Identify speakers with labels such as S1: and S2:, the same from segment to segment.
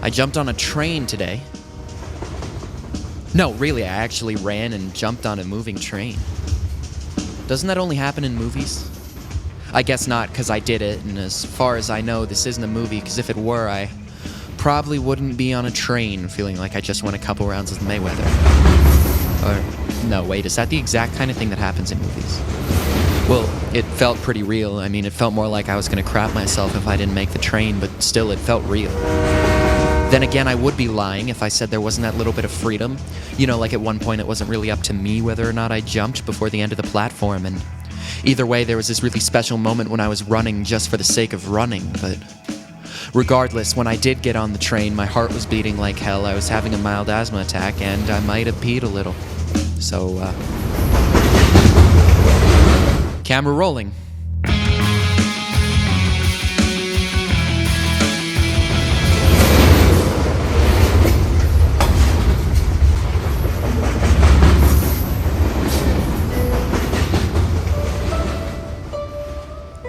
S1: I jumped on a train today. No, really, I actually ran and jumped on a moving train. Doesn't that only happen in movies? I guess not, because I did it, and as far as I know, this isn't a movie, because if it were, I probably wouldn't be on a train feeling like I just won a couple rounds with Mayweather. Or, no, wait, is that the exact kind of thing that happens in movies? Well, it felt pretty real. I mean, it felt more like I was gonna crap myself if I didn't make the train, but still, it felt real. Then again, I would be lying if I said there wasn't that little bit of freedom. You know, like at one point it wasn't really up to me whether or not I jumped before the end of the platform, and either way, there was this really special moment when I was running just for the sake of running, but regardless, when I did get on the train, my heart was beating like hell, I was having a mild asthma attack, and I might have peed a little. So, camera rolling.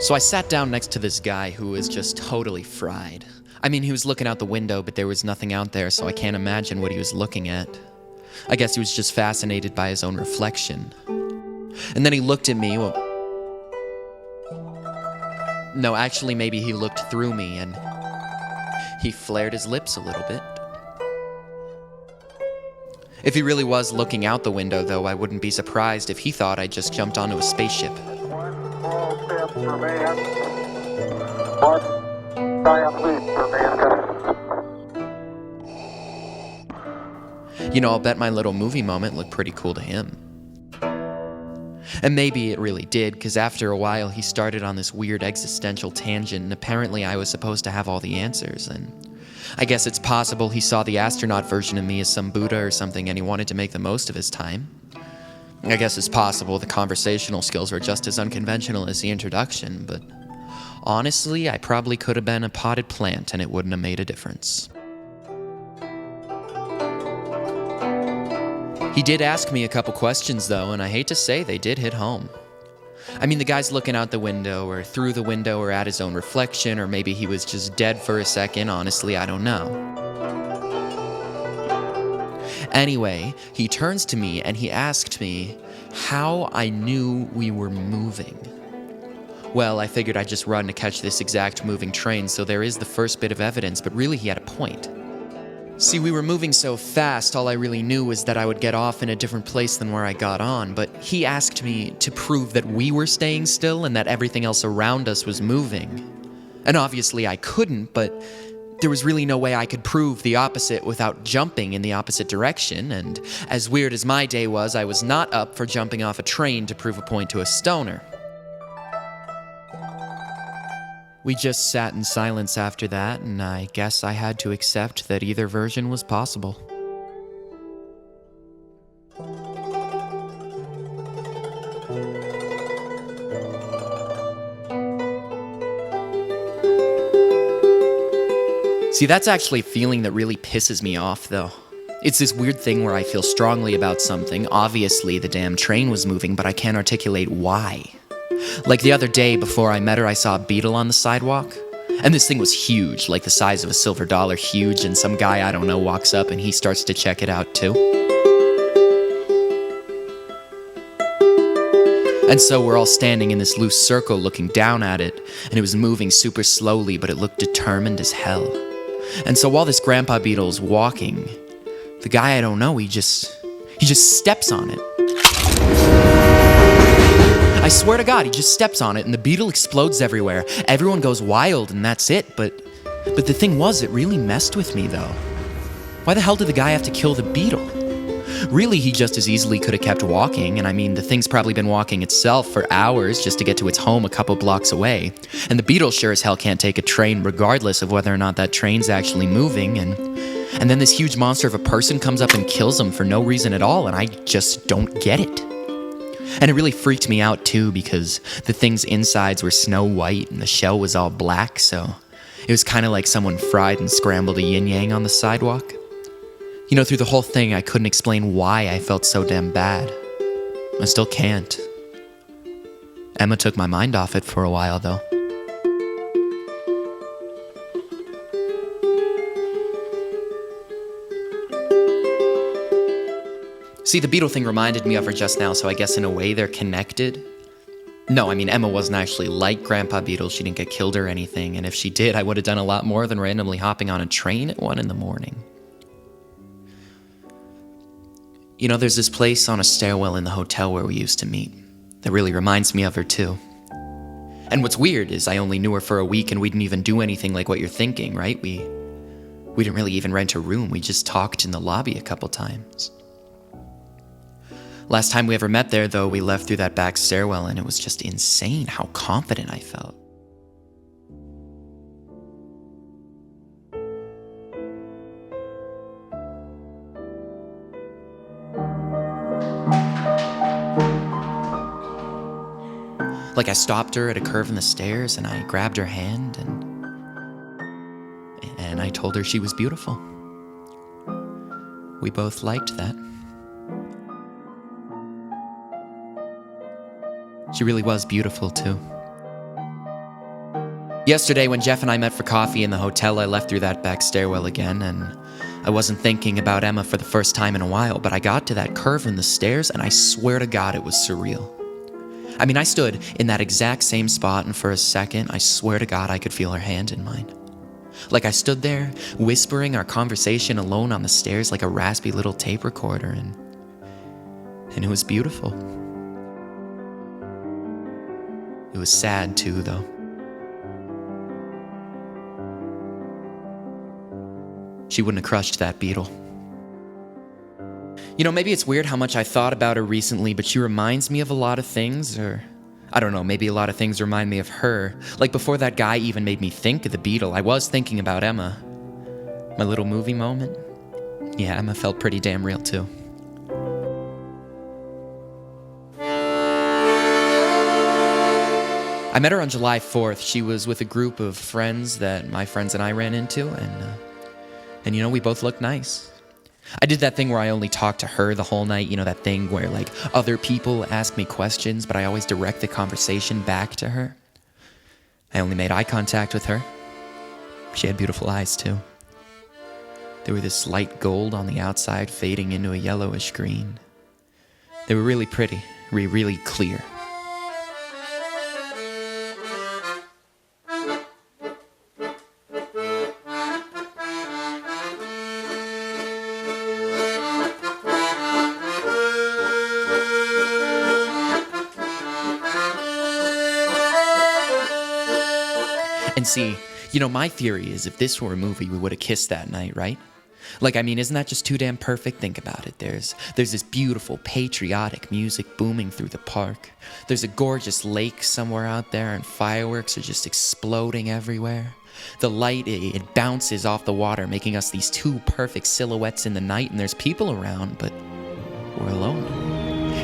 S1: So I sat down next to this guy who was just totally fried. I mean, he was looking out the window, but there was nothing out there, so I can't imagine what he was looking at. I guess he was just fascinated by his own reflection. And then he looked at me, no, actually, maybe he looked through me, and he flared his lips a little bit. If he really was looking out the window, though, I wouldn't be surprised if he thought I just jumped onto a spaceship.
S2: For man, one giant leap for mankind.
S1: You know, I'll bet my little movie moment looked pretty cool to him. And maybe it really did, because after a while he started on this weird existential tangent, and apparently I was supposed to have all the answers, and I guess it's possible he saw the astronaut version of me as some Buddha or something, and he wanted to make the most of his time. I guess it's possible the conversational skills were just as unconventional as the introduction, but honestly, I probably could have been a potted plant and it wouldn't have made a difference. He did ask me a couple questions though, and I hate to say they did hit home. I mean, the guy's looking out the window, or through the window, or at his own reflection, or maybe he was just dead for a second, honestly, I don't know. Anyway, he turns to me and he asked me how I knew we were moving. Well, I figured I'd just run to catch this exact moving train, so there is the first bit of evidence, but really he had a point. See, we were moving so fast, all I really knew was that I would get off in a different place than where I got on, but he asked me to prove that we were staying still and that everything else around us was moving. And obviously I couldn't, but there was really no way I could prove the opposite without jumping in the opposite direction, and as weird as my day was, I was not up for jumping off a train to prove a point to a stoner. We just sat in silence after that, and I guess I had to accept that either version was possible. See, that's actually a feeling that really pisses me off, though. It's this weird thing where I feel strongly about something. Obviously, the damn train was moving, but I can't articulate why. Like the other day, before I met her, I saw a beetle on the sidewalk. And this thing was huge, like the size of a silver dollar huge, and some guy I don't know walks up and he starts to check it out too. And so we're all standing in this loose circle looking down at it, and it was moving super slowly, but it looked determined as hell. And so while this grandpa beetle's walking, the guy I don't know, he just steps on it. I swear to God, he just steps on it and the beetle explodes everywhere. Everyone goes wild and that's it, but the thing was, it really messed with me though. Why the hell did the guy have to kill the beetle? Really, he just as easily could have kept walking, and I mean, the thing's probably been walking itself for hours just to get to its home a couple blocks away. And the beetle sure as hell can't take a train regardless of whether or not that train's actually moving, and then this huge monster of a person comes up and kills him for no reason at all, and I just don't get it. And it really freaked me out too, because the thing's insides were snow white and the shell was all black, so it was kind of like someone fried and scrambled a yin-yang on the sidewalk. You know, through the whole thing, I couldn't explain why I felt so damn bad. I still can't. Emma took my mind off it for a while, though. See, the beetle thing reminded me of her just now, so I guess in a way they're connected. No, I mean, Emma wasn't actually like Grandpa Beetle. She didn't get killed or anything, and if she did, I would have done a lot more than randomly hopping on a train at 1 a.m. You know, there's this place on a stairwell in the hotel where we used to meet that really reminds me of her, too. And what's weird is I only knew her for a week and we didn't even do anything like what you're thinking, right? We didn't really even rent a room. We just talked in the lobby a couple times. Last time we ever met there, though, we left through that back stairwell and it was just insane how confident I felt. Like I stopped her at a curve in the stairs and I grabbed her hand and I told her she was beautiful. We both liked that. She really was beautiful, too. Yesterday, when Jeff and I met for coffee in the hotel, I left through that back stairwell again, and I wasn't thinking about Emma for the first time in a while, but I got to that curve in the stairs, and I swear to God it was surreal. I mean, I stood in that exact same spot, and for a second, I swear to God I could feel her hand in mine. Like I stood there, whispering our conversation alone on the stairs like a raspy little tape recorder, and it was beautiful. It was sad, too, though. She wouldn't have crushed that beetle. You know, maybe it's weird how much I thought about her recently, but she reminds me of a lot of things, or I don't know, maybe a lot of things remind me of her. Like before that guy even made me think of the beetle, I was thinking about Emma. My little movie moment. Yeah, Emma felt pretty damn real, too. I met her on July 4th. She was with a group of friends that my friends and I ran into, and you know, we both looked nice. I did that thing where I only talked to her the whole night, you know, that thing where, like, other people ask me questions, but I always direct the conversation back to her. I only made eye contact with her. She had beautiful eyes, too. They were this light gold on the outside, fading into a yellowish green. They were really pretty, really clear. And see, you know, my theory is if this were a movie, we would have kissed that night, right? Like, I mean, isn't that just too damn perfect? Think about it. There's this beautiful, patriotic music booming through the park. There's a gorgeous lake somewhere out there, and fireworks are just exploding everywhere. The light, it bounces off the water, making us these two perfect silhouettes in the night, and there's people around, but we're alone.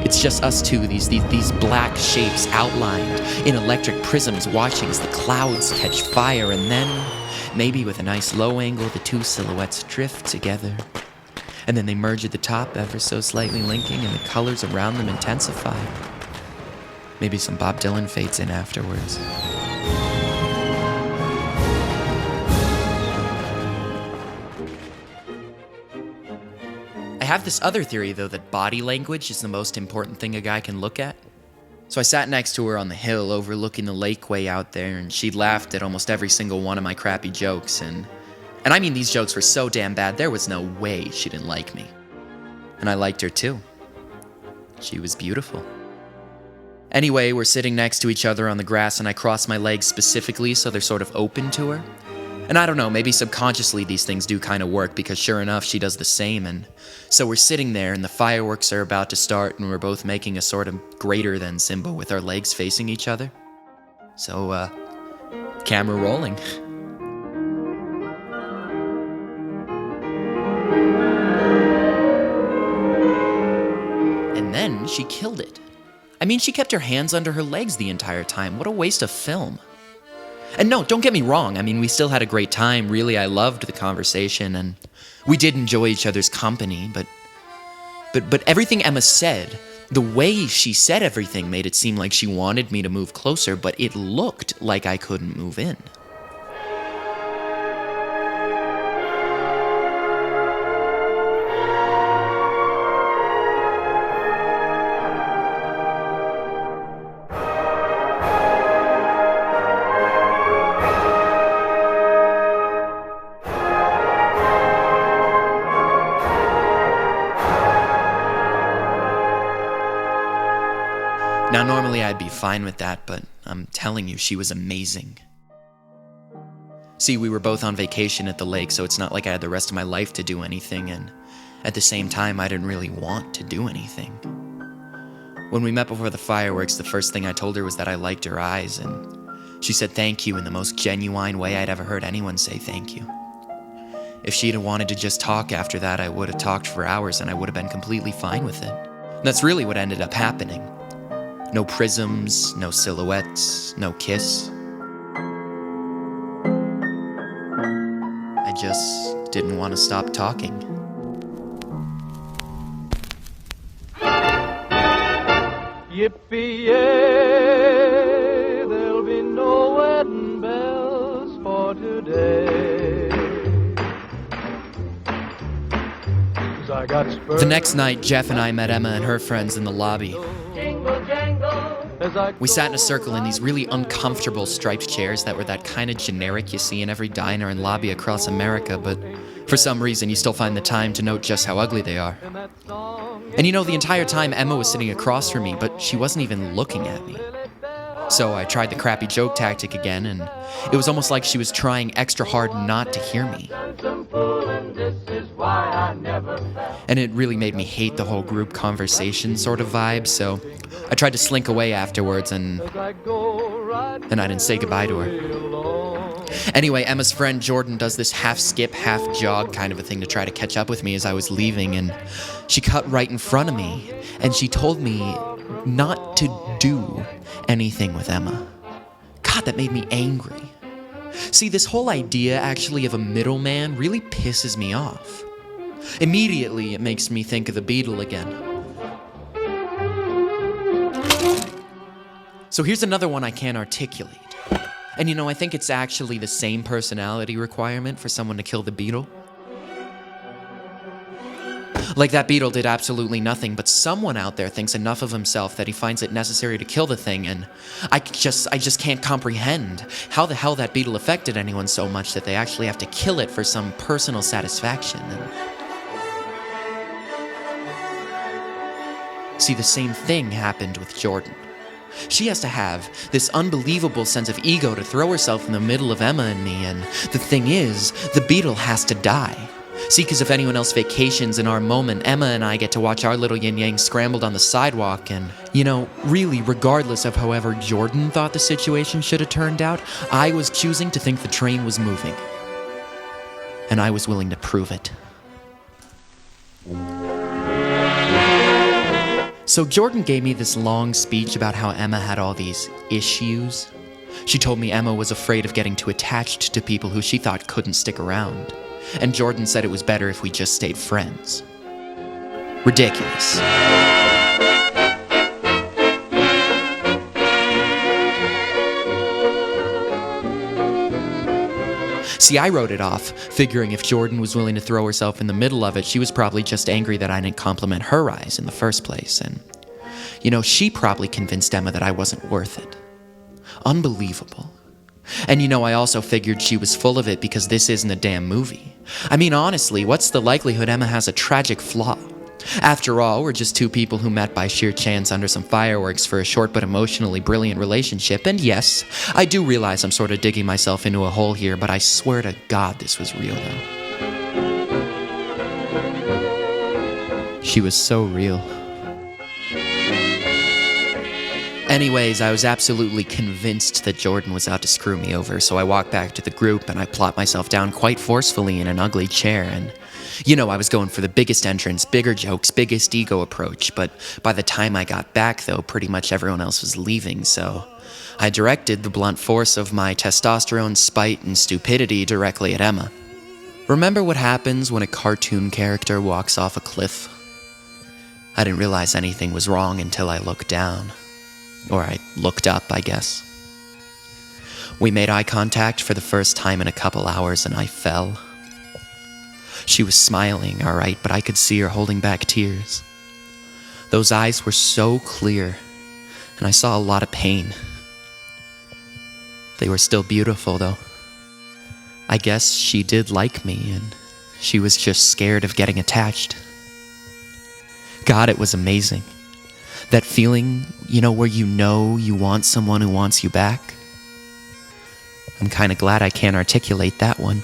S1: It's just us two, these black shapes outlined in electric prisms watching as the clouds catch fire, and then, maybe with a nice low angle, the two silhouettes drift together. And then they merge at the top, ever so slightly linking, and the colors around them intensify. Maybe some Bob Dylan fades in afterwards. I have this other theory, though, that body language is the most important thing a guy can look at. So I sat next to her on the hill overlooking the lake way out there, and she laughed at almost every single one of my crappy jokes, and I mean, these jokes were so damn bad, there was no way she didn't like me. And I liked her too. She was beautiful. Anyway, we're sitting next to each other on the grass, and I cross my legs specifically so they're sort of open to her. And I don't know, maybe subconsciously these things do kind of work, because sure enough, she does the same, and so we're sitting there, and the fireworks are about to start, and we're both making a sort of greater than symbol with our legs facing each other. So, camera rolling. And then she killed it. I mean, she kept her hands under her legs the entire time. What a waste of film. And no, don't get me wrong. I mean, we still had a great time. Really, I loved the conversation, and we did enjoy each other's company, but everything Emma said, the way she said everything made it seem like she wanted me to move closer, but it looked like I couldn't move in. Now, normally I'd be fine with that, but I'm telling you, she was amazing. See, we were both on vacation at the lake, so it's not like I had the rest of my life to do anything, and at the same time, I didn't really want to do anything. When we met before the fireworks, the first thing I told her was that I liked her eyes, and she said thank you in the most genuine way I'd ever heard anyone say thank you. If she'd have wanted to just talk after that, I would have talked for hours, and I would have been completely fine with it. And that's really what ended up happening. No prisms, no silhouettes, no kiss. I just didn't want to stop talking.
S3: Yippee-yay, there'll be no wedding bells for today. 'Cause I got spurs.
S1: The next night, Jeff and I met Emma and her friends in the lobby.
S3: Jingle, jangle, as I
S1: We sat in a circle in these really uncomfortable striped chairs that were that kind of generic you see in every diner and lobby across America, but for some reason you still find the time to note just how ugly they are. And you know, the entire time Emma was sitting across from me, but she wasn't even looking at me. So I tried the crappy joke tactic again, and it was almost like she was trying extra hard not to hear me. And it really made me hate the whole group conversation sort of vibe, so I tried to slink away afterwards, and I didn't say goodbye to her. Anyway, Emma's friend Jordan does this half skip, half jog kind of a thing to try to catch up with me as I was leaving, and she cut right in front of me, and she told me not to do anything with Emma. God, that made me angry. See, this whole idea actually of a middleman really pisses me off. Immediately, it makes me think of the beetle again. So here's another one I can't articulate. And you know, I think it's actually the same personality requirement for someone to kill the beetle. Like, that beetle did absolutely nothing, but someone out there thinks enough of himself that he finds it necessary to kill the thing, and I just can't comprehend how the hell that beetle affected anyone so much that they actually have to kill it for some personal satisfaction. See, the same thing happened with Jordan. She has to have this unbelievable sense of ego to throw herself in the middle of Emma and me, and the thing is, the beetle has to die. See, because if anyone else vacations in our moment, Emma and I get to watch our little yin-yang scrambled on the sidewalk, and, you know, really, regardless of however Jordan thought the situation should have turned out, I was choosing to think the train was moving. And I was willing to prove it. So Jordan gave me this long speech about how Emma had all these issues. She told me Emma was afraid of getting too attached to people who she thought couldn't stick around. And Jordan said it was better if we just stayed friends. Ridiculous. See, I wrote it off, figuring if Jordan was willing to throw herself in the middle of it, she was probably just angry that I didn't compliment her eyes in the first place. And, you know, she probably convinced Emma that I wasn't worth it. Unbelievable. And you know, I also figured she was full of it because this isn't a damn movie. I mean, honestly, what's the likelihood Emma has a tragic flaw? After all, we're just two people who met by sheer chance under some fireworks for a short but emotionally brilliant relationship, and yes, I do realize I'm sort of digging myself into a hole here, but I swear to God this was real, though. She was so real. Anyways, I was absolutely convinced that Jordan was out to screw me over, so I walked back to the group and I plopped myself down quite forcefully in an ugly chair, and you know, I was going for the biggest entrance, bigger jokes, biggest ego approach, but by the time I got back, though, pretty much everyone else was leaving, so I directed the blunt force of my testosterone, spite, and stupidity directly at Emma. Remember what happens when a cartoon character walks off a cliff? I didn't realize anything was wrong until I looked down. Or I looked up, I guess. We made eye contact for the first time in a couple hours, and I fell. She was smiling, all right, but I could see her holding back tears. Those eyes were so clear, and I saw a lot of pain. They were still beautiful, though. I guess she did like me, and she was just scared of getting attached. God, it was amazing. That feeling, where you want someone who wants you back. I'm kind of glad I can't articulate that one.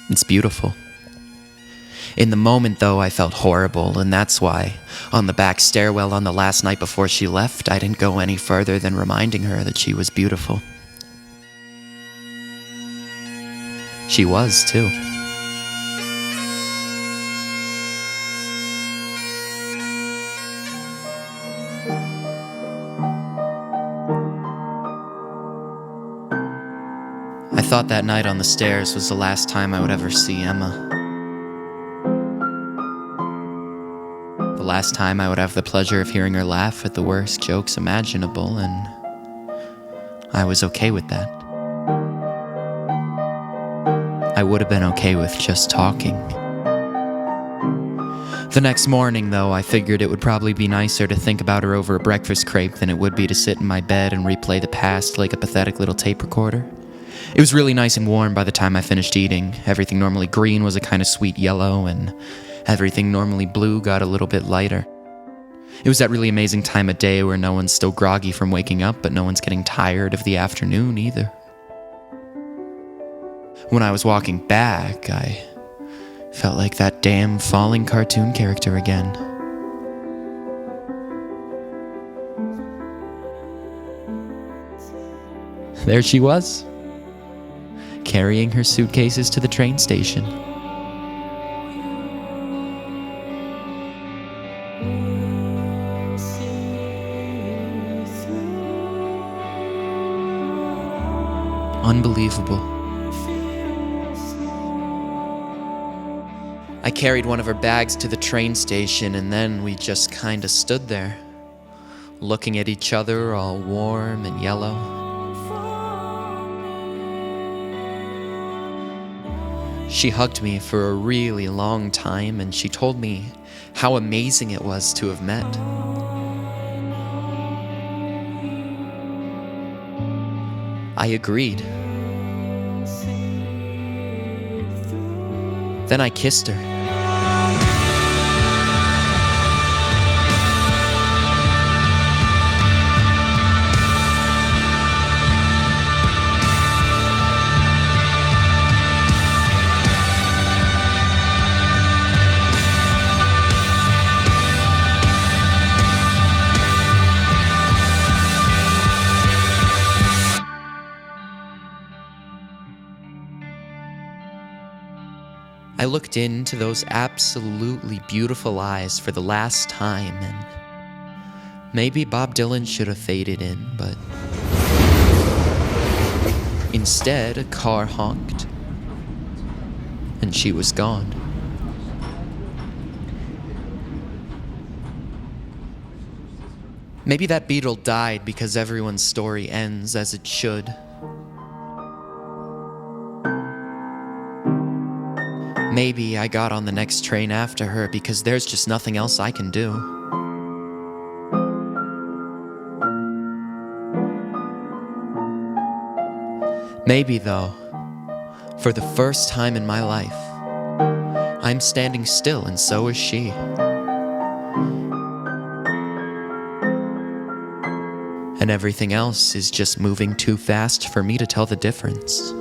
S1: It's beautiful. In the moment, though, I felt horrible, and that's why, on the back stairwell on the last night before she left, I didn't go any further than reminding her that she was beautiful. She was, too. I thought that night on the stairs was the last time I would ever see Emma. The last time I would have the pleasure of hearing her laugh at the worst jokes imaginable, and I was okay with that. I would have been okay with just talking. The next morning, though, I figured it would probably be nicer to think about her over a breakfast crepe than it would be to sit in my bed and replay the past like a pathetic little tape recorder. It was really nice and warm by the time I finished eating. Everything normally green was a kind of sweet yellow, and everything normally blue got a little bit lighter. It was that really amazing time of day where no one's still groggy from waking up, but no one's getting tired of the afternoon either. When I was walking back, I felt like that damn falling cartoon character again. There she was, carrying her suitcases to the train station. Unbelievable. I carried one of her bags to the train station, and then we just kinda stood there, looking at each other all warm and yellow. She hugged me for a really long time, and she told me how amazing it was to have met. I agreed. Then I kissed her. I looked into those absolutely beautiful eyes for the last time, and maybe Bob Dylan should have faded in, but instead a car honked, and she was gone. Maybe that beetle died because everyone's story ends as it should. Maybe I got on the next train after her because there's just nothing else I can do. Maybe, though, for the first time in my life, I'm standing still and so is she. And everything else is just moving too fast for me to tell the difference.